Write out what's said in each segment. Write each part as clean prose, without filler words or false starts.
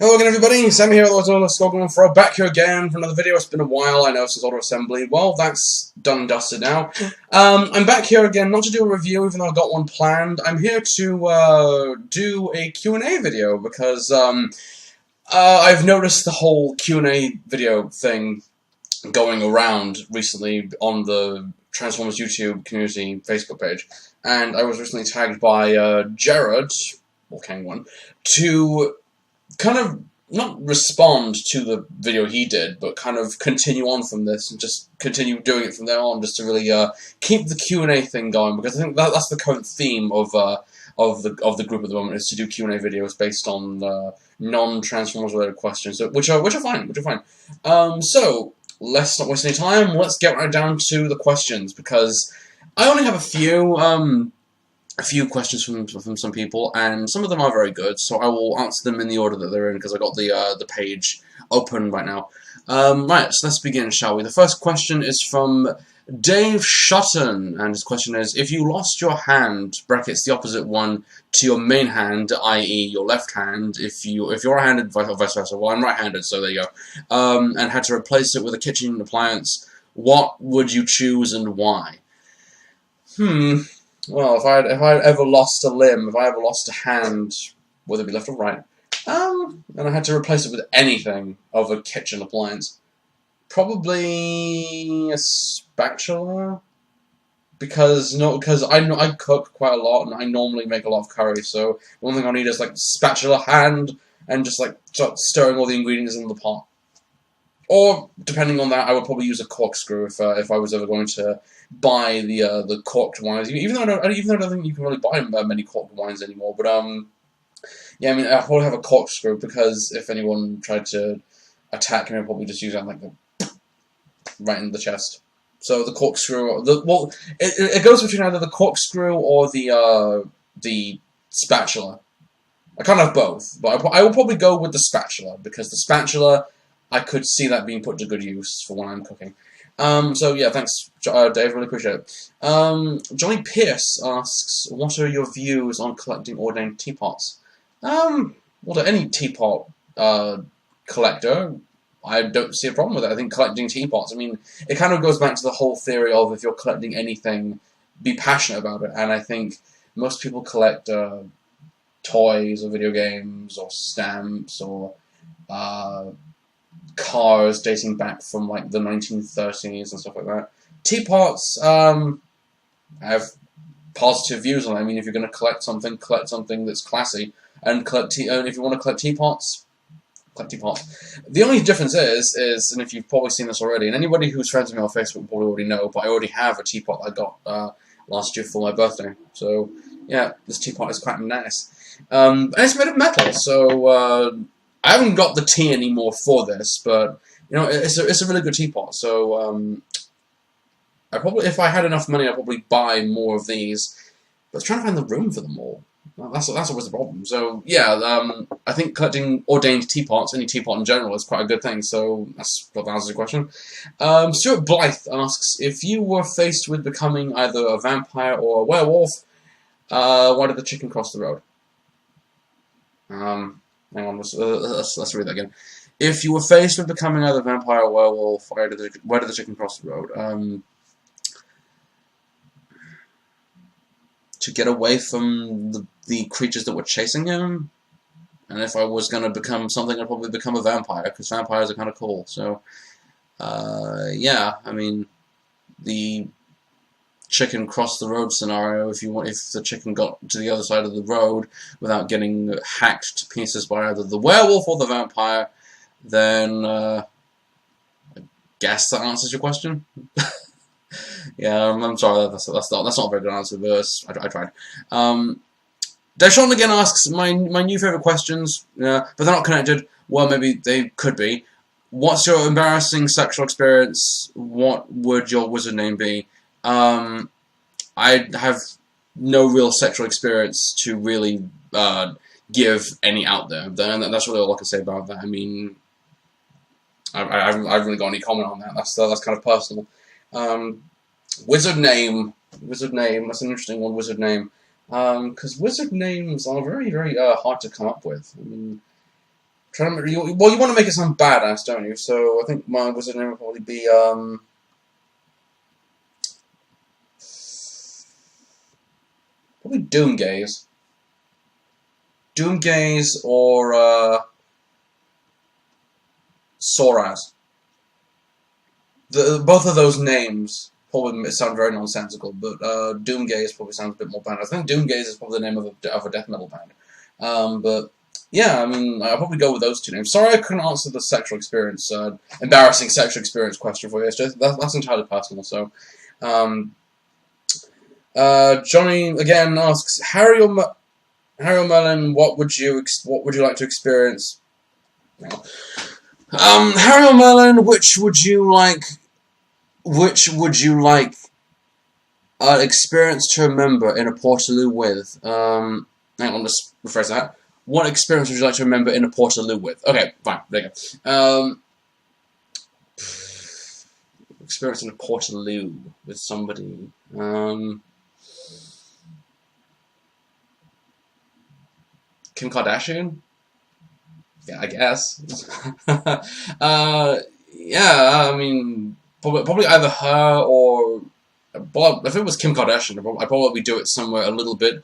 Hello again everybody, Sam here, Let's Go Going Throw, back here again for another video. It's been a while, I know, since Auto Assembly. Well, that's done and dusted now. I'm back here again, not to do a review, even though I've got one planned. I'm here to do a Q&A video, because I've noticed the whole Q&A video thing going around recently on the Transformers YouTube community Facebook page. And I was recently tagged by Jared, or Kang1, to kind of not respond to the video he did, but kind of continue on from this and just continue doing it from there on, just to really keep the Q&A thing going, because I think that's the current theme of the group at the moment, is to do Q&A videos based on non-Transformers related questions, which are fine, so let's not waste any time. Let's get right down to the questions, because I only have a few questions from some people, and some of them are very good, so I will answer them in the order that they're in, because I got the page open right now. Right, so let's begin, shall we? The first question is from Dave Shotton, and his question is: if you lost your hand (brackets the opposite one to your main hand, i.e. your left hand, if you're right-handed, vice versa, well, I'm right-handed, so there you go, and had to replace it with a kitchen appliance, what would you choose and why? Well, if I'd ever lost a limb, if I ever lost a hand, whether it be left or right, and I had to replace it with anything of a kitchen appliance, probably a spatula, because I cook quite a lot and I normally make a lot of curry, so one thing I need is like spatula hand and just like start stirring all the ingredients in the pot. Or, depending on that, I would probably use a corkscrew if I was ever going to buy the corked wines. Even though I don't think you can really buy many corked wines anymore. But yeah, I mean, I'll probably have a corkscrew, because if anyone tried to attack me, I'd probably just use that like right in the chest. So the corkscrew, it goes between either the corkscrew or the spatula. I can't have both, but I will probably go with the spatula, because the spatula, I could see that being put to good use for when I'm cooking. So yeah, thanks, Dave, really appreciate it. Johnny Pierce asks, what are your views on collecting ordained teapots? Well, to any teapot collector, I don't see a problem with it. I think collecting teapots, I mean, it kind of goes back to the whole theory of, if you're collecting anything, be passionate about it. And I think most people collect toys or video games or stamps or cars dating back from like the 1930s and stuff like that. Teapots, I have positive views on it. I mean, if you're going to collect something that's classy, and if you want to collect teapots, collect teapots. The only difference is, and if you've probably seen this already, and anybody who's friends with me on Facebook probably already know, but I already have a teapot I got last year for my birthday. So yeah, this teapot is quite nice, and it's made of metal, so I haven't got the tea anymore for this, but you know, it's a really good teapot. So I probably, if I had enough money, I'd probably buy more of these. But it's trying to find the room for them all. That's always the problem. So yeah, I think collecting ordained teapots, any teapot in general, is quite a good thing. So that's what answers the question. Stuart Blythe asks, if you were faced with becoming either a vampire or a werewolf, why did the chicken cross the road? Hang on, let's read that again. If you were faced with becoming either vampire or werewolf, where did the chicken cross the road? To get away from the creatures that were chasing him. And if I was going to become something, I'd probably become a vampire, because vampires are kind of cool. So, yeah, I mean, the chicken cross the road scenario, if the chicken got to the other side of the road without getting hacked to pieces by either the werewolf or the vampire, then I guess that answers your question. Yeah, I'm sorry, that's not a very good answer, but I tried. Deshaun again asks, my new favourite questions, but they're not connected. Well, maybe they could be. What's your embarrassing sexual experience? What would your wizard name be? I have no real sexual experience to really give any out there, and that's really all I can say about that. I mean, I haven't really got any comment on that. That's kind of personal. Wizard name. That's an interesting one. Wizard name. Because wizard names are very, very hard to come up with. I mean, Trying to you want to make it sound badass, don't you? So I think my wizard name would probably be probably Doomgaze. Doomgaze or Soraz. Both of those names probably sound very nonsensical, but Doomgaze probably sounds a bit more badass. I think Doomgaze is probably the name of a death metal band. But yeah, I mean, I'll probably go with those two names. Sorry I couldn't answer the sexual experience, embarrassing sexual experience question for you. It's just, that's entirely personal, so. Johnny, again, asks, Harry or Merlin, what would you like to experience? No. Harry or Merlin, which would you like experience to remember in a Portaloo with? Hang on, let's rephrase that. What experience would you like to remember in a Portaloo with? Okay, fine, there you go. Experience in a Portaloo with somebody. Kim Kardashian? Yeah, I guess. Yeah, I mean, probably either her or... Well, if it was Kim Kardashian, I'd probably do it somewhere a little bit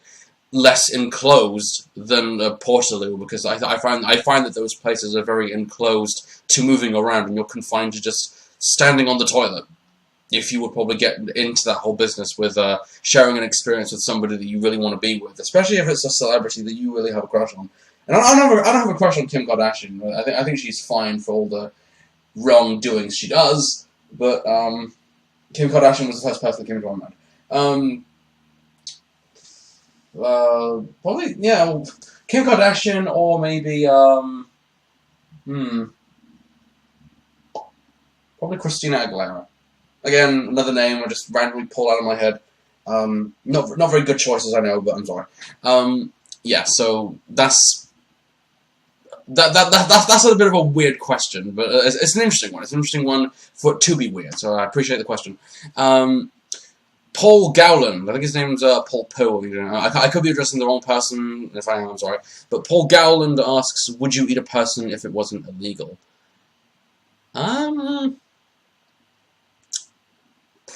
less enclosed than Portaloo, because I find that those places are very enclosed to moving around, and you're confined to just standing on the toilet. If you would probably get into that whole business with sharing an experience with somebody that you really want to be with, especially if it's a celebrity that you really have a crush on. And I don't have a crush on Kim Kardashian. I think she's fine for all the wrongdoings she does, but Kim Kardashian was the first person that came into my mind. Probably, yeah, Kim Kardashian, or maybe, probably Christina Aguilera. Again, another name I just randomly pull out of my head. Not very good choices, I know, but I'm sorry. Yeah, so that's a bit of a weird question, but it's an interesting one. It's an interesting one for it to be weird, so I appreciate the question. Paul Gowland, I think his name's Paul Poe. You know, I could be addressing the wrong person. If I am, I'm sorry. But Paul Gowland asks, "Would you eat a person if it wasn't illegal?"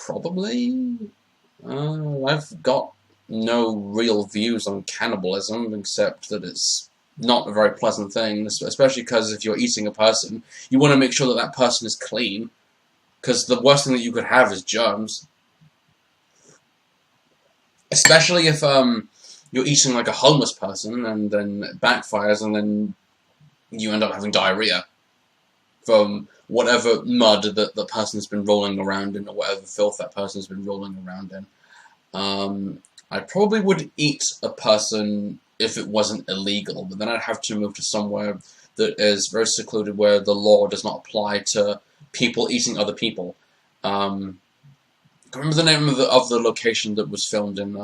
Probably. I've got no real views on cannibalism, except that it's not a very pleasant thing, especially because if you're eating a person, you want to make sure that that person is clean, because the worst thing that you could have is germs. Especially if you're eating like a homeless person, and then it backfires, and then you end up having diarrhea from whatever mud that the person's been rolling around in, or whatever filth that person's been rolling around in. I probably would eat a person if it wasn't illegal, but then I'd have to move to somewhere that is very secluded, where the law does not apply to people eating other people. I can't remember the name of the location that was filmed in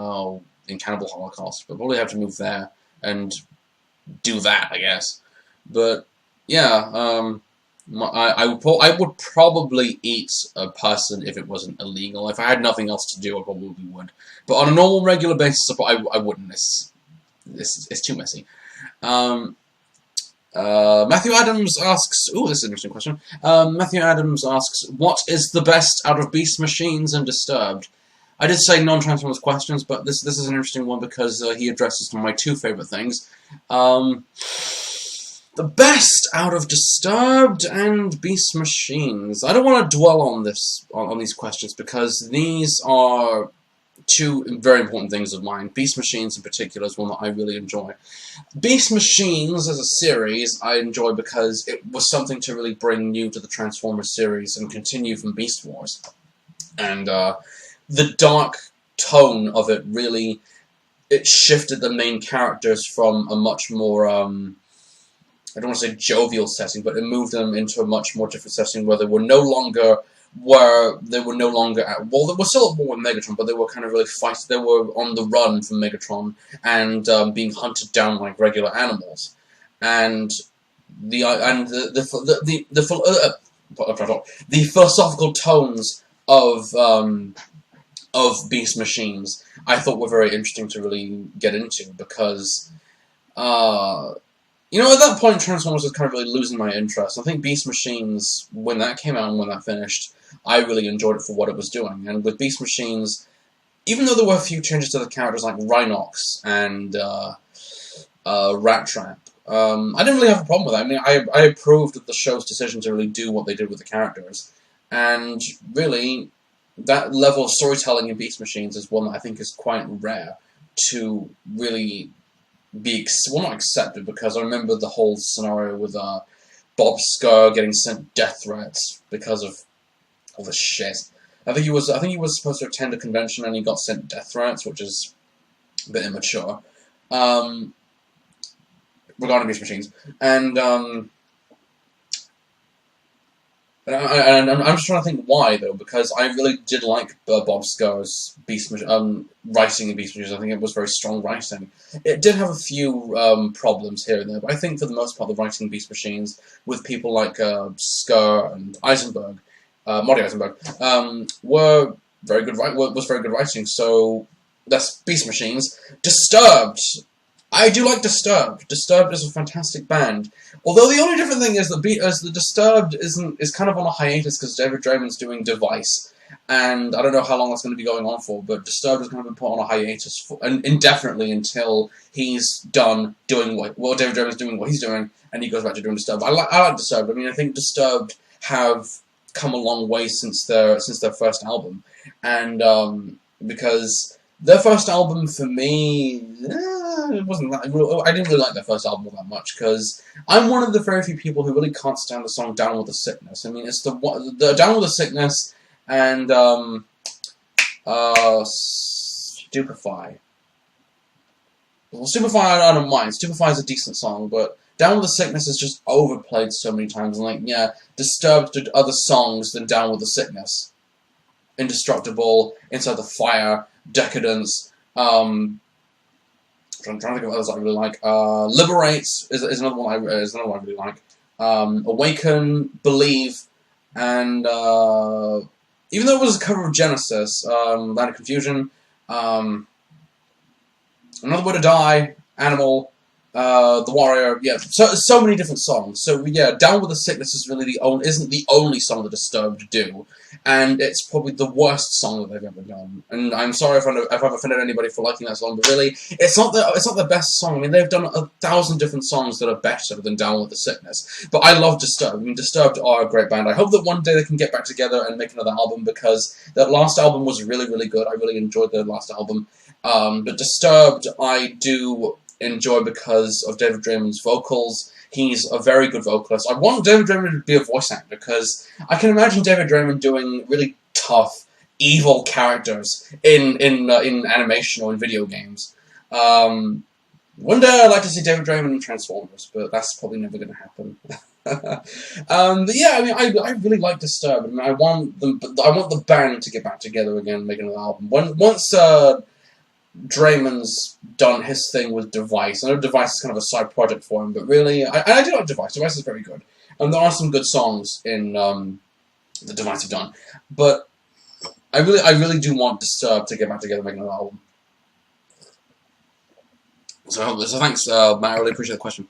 Cannibal Holocaust, but probably have to move there and do that, I guess. But yeah, I would probably eat a person if it wasn't illegal. If I had nothing else to do, I probably would. But on a normal, regular basis, I wouldn't. It's too messy. Matthew Adams asks, ooh, this is an interesting question. Matthew Adams asks, what is the best out of Beast Machines and Disturbed? I did say non-Transformers questions, but this is an interesting one because he addresses my two favourite things. The best out of Disturbed and Beast Machines. I don't want to dwell on these questions, because these are two very important things of mine. Beast Machines in particular is one that I really enjoy. Beast Machines as a series I enjoy because it was something to really bring new to the Transformers series and continue from Beast Wars. And the dark tone of it really, it shifted the main characters from a much more, I don't want to say jovial setting, but it moved them into a much more different setting where they were no longer at, well, they were still at war with Megatron, but they were kind of really fighting. They were on the run from Megatron and being hunted down like regular animals. And the philosophical tones of Beast Machines I thought were very interesting to really get into, because yeah, You know, at that point, Transformers was kind of really losing my interest. I think Beast Machines, when that came out and when that finished, I really enjoyed it for what it was doing. And with Beast Machines, even though there were a few changes to the characters like Rhinox and Rat Trap, I didn't really have a problem with that. I mean, I approved of the show's decision to really do what they did with the characters. And really, that level of storytelling in Beast Machines is one that I think is quite rare to really be, well, not accepted, because I remember the whole scenario with Bob Skir getting sent death threats because of all this shit. I think he was supposed to attend a convention and he got sent death threats, which is a bit immature. Regarding Beast Machines, and I'm just trying to think why, though, because I really did like Bob Skir's writing in Beast Machines. I think it was very strong writing. It did have a few problems here and there, but I think for the most part the writing in Beast Machines, with people like Skir and Eisenberg, Marty Eisenberg, were very good. Was very good writing. So that's Beast Machines. Disturbed. I do like Disturbed. Disturbed is a fantastic band. Although the only different thing is that the Disturbed is kind of on a hiatus because David Draymond's doing Device, and I don't know how long that's going to be going on for. But Disturbed is going to be put on a hiatus for indefinitely until he's done doing what David Draymond's doing, what he's doing, and he goes back to doing Disturbed. I like Disturbed. I mean, I think Disturbed have come a long way since their first album, and because their first album for me, it wasn't that. I didn't really like their first album that much because I'm one of the very few people who really can't stand the song "Down with the Sickness." I mean, it's the "Down with the Sickness" and "Stupefy." Well, "Stupefy" I don't mind. "Stupefy" is a decent song, but "Down with the Sickness" is just overplayed so many times. And like, yeah, Disturbed did other songs than "Down with the Sickness." Indestructible, Inside the Fire, Decadence. I'm trying to think of others I really like. Liberate is another one I really like. Awaken, Believe, and even though it was a cover of Genesis, Land of Confusion, Another Way to Die, Animal, The Warrior, yeah, so many different songs. So yeah, Down with the Sickness is really isn't the only song that Disturbed do, and it's probably the worst song that they've ever done. And I'm sorry if I've offended anybody for liking that song, but really, it's not the best song. I mean, they've done 1,000 different songs that are better than Down with the Sickness. But I love Disturbed. I mean, Disturbed are a great band. I hope that one day they can get back together and make another album, because that last album was really, really good. I really enjoyed their last album. But Disturbed, I do enjoy because of David Draymond's vocals. He's a very good vocalist. I want David Draymond to be a voice actor because I can imagine David Draymond doing really tough, evil characters in animation or in video games. One day I'd like to see David Draymond in Transformers, but that's probably never going to happen. But yeah, I mean, I really like Disturbed. I mean, I want the band to get back together again and make another album. Once Draymond's done his thing with Device. I know Device is kind of a side project for him, but really, I do like Device. Device is very good. And there are some good songs in the Device have done. But I really do want Disturbed to get back together and make another album. So thanks, Matt. I really appreciate the question.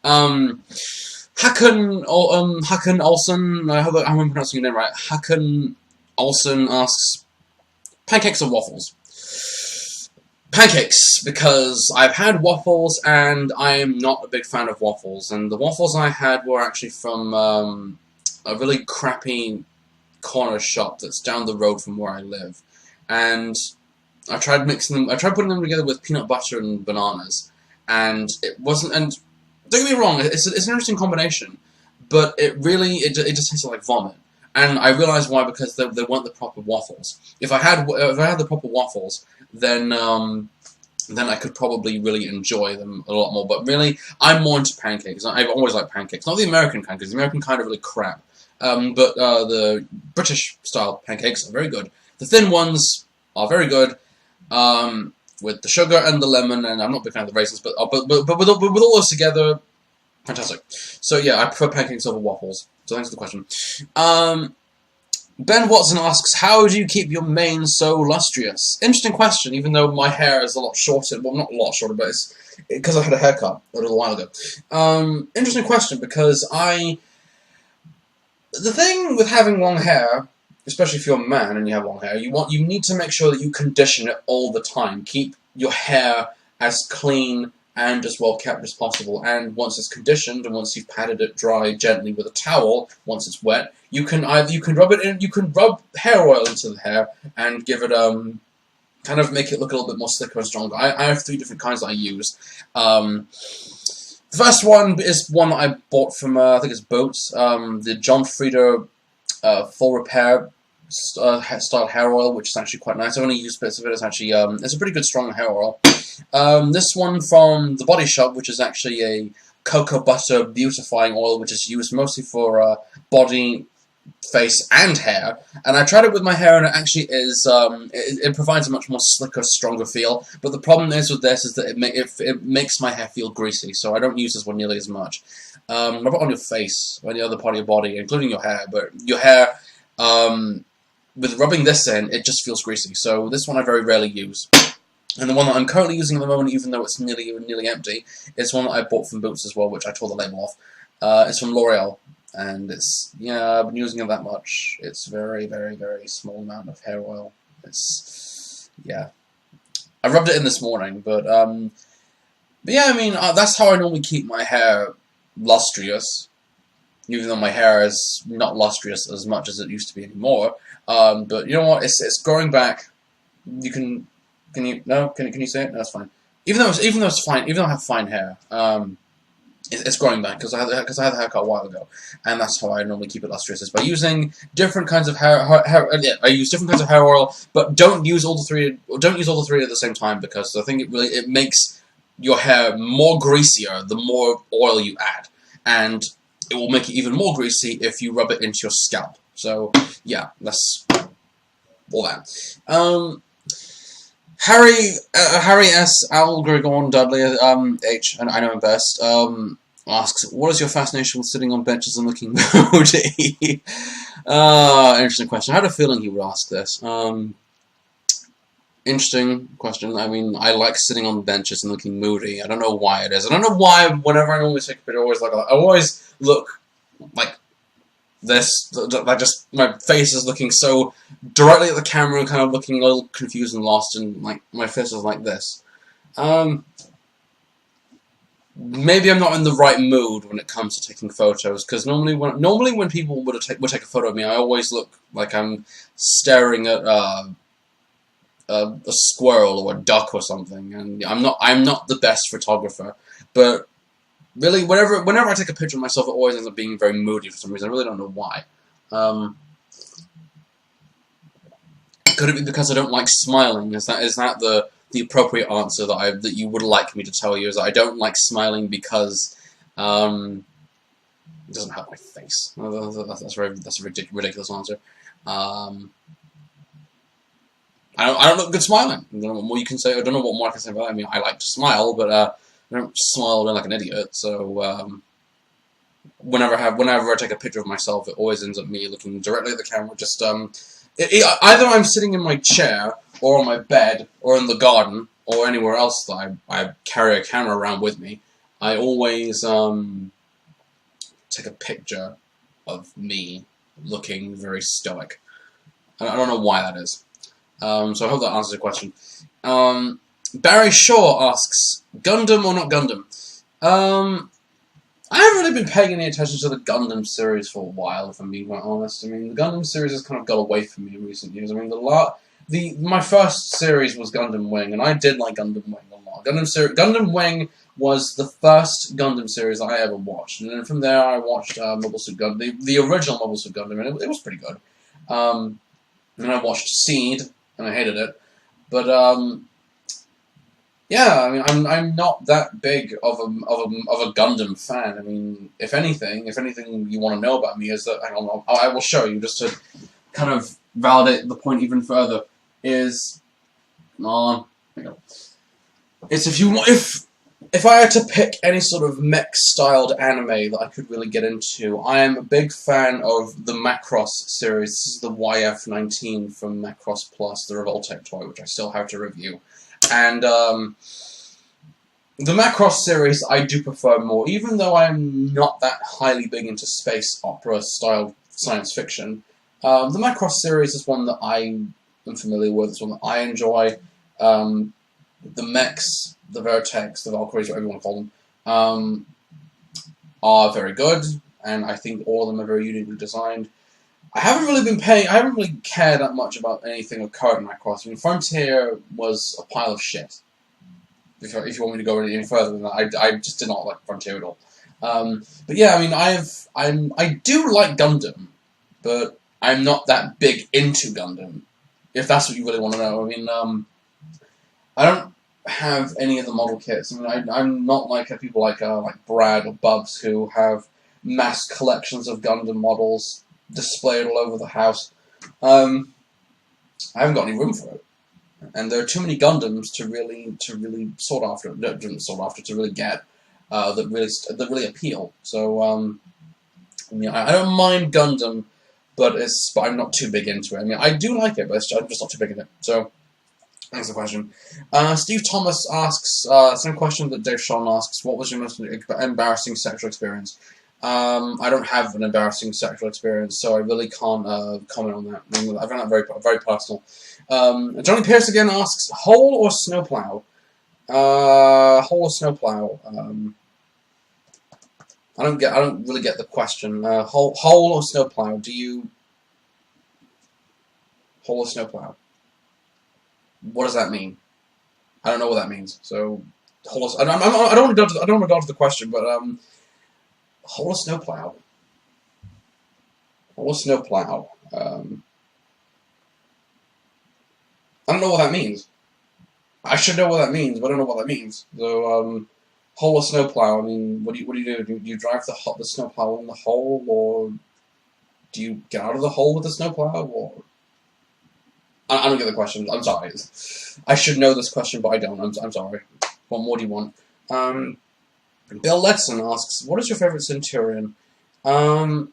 Hakan Olsen, I hope I'm pronouncing your name right. Hakan Olsen asks, pancakes or waffles? Pancakes, because I've had waffles and I am not a big fan of waffles. And the waffles I had were actually from a really crappy corner shop that's down the road from where I live. And I tried putting them together with peanut butter and bananas. And it wasn't, and don't get me wrong, it's an interesting combination. But it just tasted like vomit. And I realized why, because they weren't the proper waffles. If I had the proper waffles, then I could probably really enjoy them a lot more. But really, I'm more into pancakes. I've always liked pancakes. Not the American pancakes. The American kind are really crap. But the British-style pancakes are very good. The thin ones are very good, with the sugar and the lemon. And I'm not a big fan of the raisins, but with all those together, fantastic. So yeah, I prefer pancakes over waffles. So thanks for the question. Ben Watson asks, how do you keep your mane so lustrous? Interesting question, even though my hair is a lot shorter. Well, not a lot shorter, but it's because I had a haircut a little while ago. Interesting question, because the thing with having long hair, especially if you're a man and you have long hair, you need to make sure that you condition it all the time. Keep your hair as clean and as well kept as possible. And once it's conditioned and once you've patted it dry gently with a towel, once it's wet, you can rub it in. You can rub hair oil into the hair and give it kind of make it look a little bit more slicker and stronger. I have 3 different kinds that I use. The first one is one that I bought from, I think it's Boats, the John Frieda Full Repair style hair oil, which is actually quite nice. I only use bits of it. It's actually, it's a pretty good strong hair oil. This one from The Body Shop, which is actually a cocoa butter beautifying oil, which is used mostly for body, face, and hair. And I tried it with my hair, and it actually is, it provides a much more slicker, stronger feel. But the problem is with this is that it makes my hair feel greasy, so I don't use this one nearly as much. Rub it on your face, or any other part of your body, including your hair, but your hair, with rubbing this in, it just feels greasy. So this one I very rarely use. And the one that I'm currently using at the moment, even though it's nearly empty, is one that I bought from Boots as well, which I tore the label off. It's from L'Oreal, and it's, yeah, I've been using it that much. It's very, very, very small amount of hair oil. It's, yeah. I rubbed it in this morning, but yeah, I mean, that's how I normally keep my hair lustrous, even though my hair is not lustrous as much as it used to be anymore. But you know what? It's growing back. You can. Can you say it? No, that's fine. Even though it's fine, even though I have fine hair, it's growing back because I had the haircut a while ago, and that's how I normally keep it lustrous, is by using different kinds of I use different kinds of hair oil, but don't use all the three. Don't use all the 3 at the same time, because I think it makes your hair more greasier the more oil you add, and it will make it even more greasy if you rub it into your scalp. So yeah, that's all that. Harry S. Algregorn Dudley H. and I know him best. Asks, what is your fascination with sitting on benches and looking moody? Interesting question. I had a feeling he would ask this. Interesting question. I mean, I like sitting on benches and looking moody. I don't know why it is. I don't know why whenever I normally take a picture, I always look like this. Like just my face is looking so directly at the camera and kind of looking a little confused and lost, and like my face is like this. Maybe I'm not in the right mood when it comes to taking photos, because normally when people would take a photo of me, I always look like I'm staring at a squirrel or a duck or something, and I'm not the best photographer. But really, whenever I take a picture of myself, it always ends up being very moody for some reason. I really don't know why. Could it be because I don't like smiling? Is that the appropriate answer that you would like me to tell you? Is that I don't like smiling because it doesn't help my face. That's a ridiculous answer. I don't look good smiling. I don't know what more you can say. I don't know what more I can say about that. I mean, I like to smile, but I don't smile like an idiot. So whenever I take a picture of myself, it always ends up me looking directly at the camera. Just either I'm sitting in my chair, or on my bed, or in the garden, or anywhere else that I carry a camera around with me. I always take a picture of me looking very stoic. I don't know why that is. So I hope that answers the question. Barry Shaw asks, Gundam or not Gundam? I haven't really been paying any attention to the Gundam series for a while, if I'm being quite honest. I mean, the Gundam series has kind of got away from me in recent years. I mean, my first series was Gundam Wing, and I did like Gundam Wing a lot. Gundam Wing was the first Gundam series I ever watched, and then from there I watched Mobile Suit Gundam, the original Mobile Suit Gundam, and it was pretty good. And then I watched Seed, and I hated it. But yeah, I mean, I'm not that big of a Gundam fan. I mean, if anything you want to know about me is that I will show you, just to kind of validate the point even further. Is there you go. It's if If I had to pick any sort of mech-styled anime that I could really get into, I am a big fan of the Macross series. This is the YF-19 from Macross Plus, the Revoltech toy, which I still have to review. And the Macross series I do prefer more, even though I am not that highly big into space opera-style science fiction. The Macross series is one that I am familiar with, it's one that I enjoy. The mechs, the Vertex, the Valkyries, whatever you want to call them, are very good, and I think all of them are very uniquely designed. I haven't really cared that much about anything of current Macross. I mean, Frontier was a pile of shit. If you want me to go any further than that, I just did not like Frontier at all. But yeah, I mean, I do like Gundam, but I'm not that big into Gundam. If that's what you really want to know, I mean, I don't have any of the model kits. I mean, I'm not like people like Brad or Bubs who have mass collections of Gundam models displayed all over the house. I haven't got any room for it, and there are too many Gundams to really sort after, to really get that really appeal. So I mean, I don't mind Gundam, but I'm not too big into it. I mean, I do like it, but I'm just not too big in it. So. Thanks for the question. Steve Thomas asks, same question that Dave Sean asks, what was your most embarrassing sexual experience? I don't have an embarrassing sexual experience, so I really can't comment on that. I mean, I find that very personal. Johnny Pierce again asks, hole or snowplow? Hole or snowplow? I don't really get the question. Hole or snowplow? Do you hole or snowplow? What does that mean? I don't know what that means. So, I don't want to dodge the question, but hole or snowplow? Hole or snowplow? I don't know what that means. I should know what that means, but I don't know what that means. So, hole or snowplow? I mean, what do you do? Do you drive the snowplow in the hole, or do you get out of the hole with the snowplow, or? I don't get the question. I'm sorry. I should know this question, but I don't. I'm sorry. What more do you want? Bill Letson asks, what is your favorite Centurion? Favorite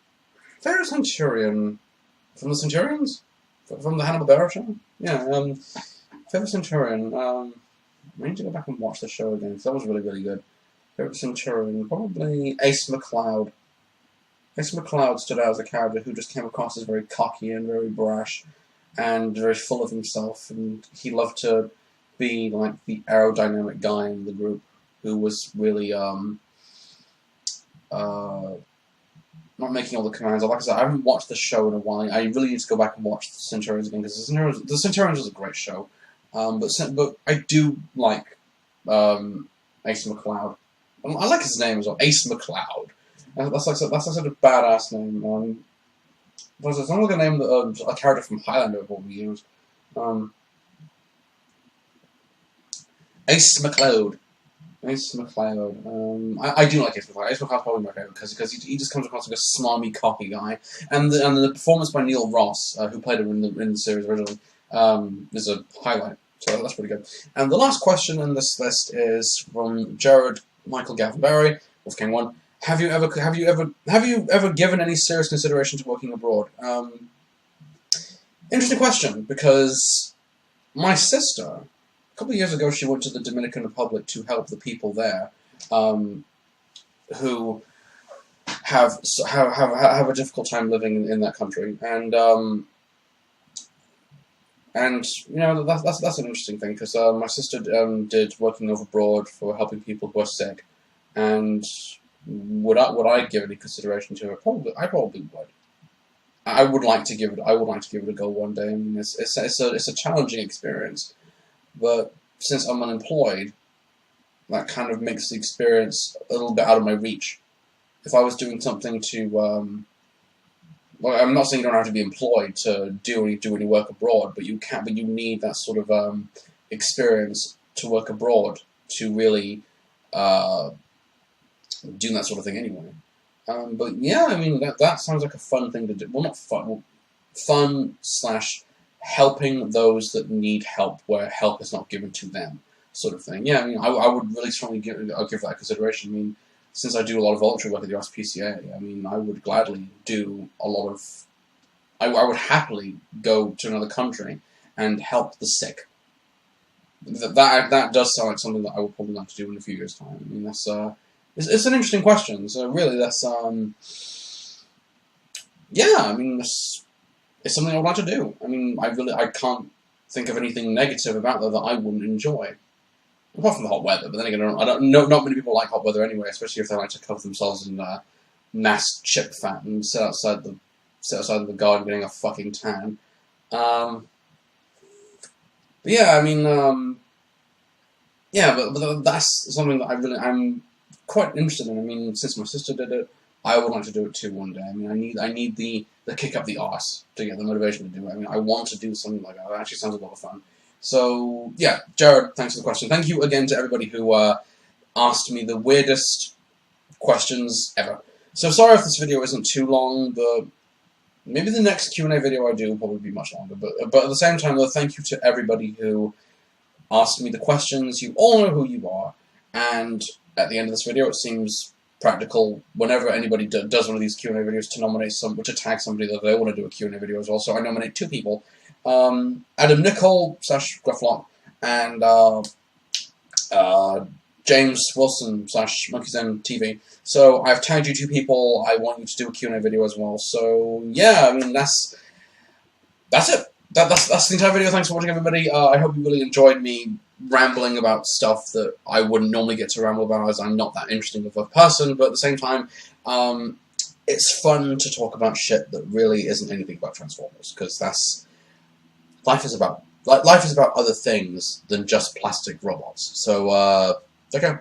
Centurion? From the Centurions? From the Hanna-Barbera show? Yeah, favorite Centurion. I need to go back and watch the show again, because that was really, really good. Favorite Centurion? Probably Ace McCloud. Ace McCloud stood out as a character who just came across as very cocky and very brash, and very full of himself, and he loved to be like the aerodynamic guy in the group who was really not making all the commands. Like I said, I haven't watched the show in a while. I really need to go back and watch the Centurions again, because the Centurions was a great show. But I do like Ace McCloud. I like his name as well, Ace McCloud. That's like such a badass name. It's not like a name that a character from Highlander will be used. Ace McCloud. Ace McCloud. I do like Ace McCloud. Ace McCloud's probably my favorite because he just comes across like a smarmy, cocky guy. And the performance by Neil Ross, who played him in the series originally, is a highlight. So that's pretty good. And the last question in this list is from Jared Michael Gavenberry, Wolfgang 1. Have you ever given any serious consideration to working abroad? Interesting question, because my sister, a couple of years ago, she went to the Dominican Republic to help the people there, who have a difficult time living in that country, and you know that's an interesting thing, because my sister did working over abroad for helping people who are sick, and would I give any consideration to it? I probably would. I would like to give it a go one day. I mean, it's a challenging experience, but since I'm unemployed, that kind of makes the experience a little bit out of my reach. If I was doing something to, well, I'm not saying you don't have to be employed to do any work abroad, but you can. But you need that sort of experience to work abroad to really do that sort of thing anyway. But yeah, I mean that sounds like a fun thing to do. Well, not fun. Well, fun / helping those that need help where help is not given to them. sort of thing. Yeah, I mean, I would really strongly give that consideration. I mean, since I do a lot of voluntary work at the RSPCA, I mean, I would gladly do a lot of... I would happily go to another country and help the sick. That does sound like something that I would probably like to do in a few years' time. I mean, that's it's an interesting question. So really, that's yeah. I mean, it's something I would like to do. I mean, I can't think of anything negative about that I wouldn't enjoy. Apart from the hot weather, but then again, I don't know. Not many people like hot weather anyway, especially if they like to cover themselves in mass chip fat and sit outside the garden getting a fucking tan. But yeah, I mean, yeah, but that's something that I'm quite interested in. I mean, since my sister did it, I would like to do it too one day. I mean, I need the kick up the arse to get the motivation to do it. I mean, I want to do something like that. It actually sounds a lot of fun. So, yeah, Jared, thanks for the question. Thank you again to everybody who asked me the weirdest questions ever. So sorry if this video isn't too long, but maybe the next Q&A video I do will probably be much longer. But at the same time, though, thank you to everybody who asked me the questions. You all know who you are. And at the end of this video, it seems practical whenever anybody does one of these Q&A videos to nominate to tag somebody that they want to do a Q&A video as well. So I nominate 2 people. Adam Nicole / Grufflock and James Wilson / Monkeyzen TV. So I've tagged you 2 people. I want you to do a Q&A video as well. So yeah, I mean that's it. That's the entire video. Thanks for watching, everybody. I hope you really enjoyed me rambling about stuff that I wouldn't normally get to ramble about, as I'm not that interesting of a person. But at the same time, it's fun to talk about shit that really isn't anything about Transformers, because life is about other things than just plastic robots. So, okay.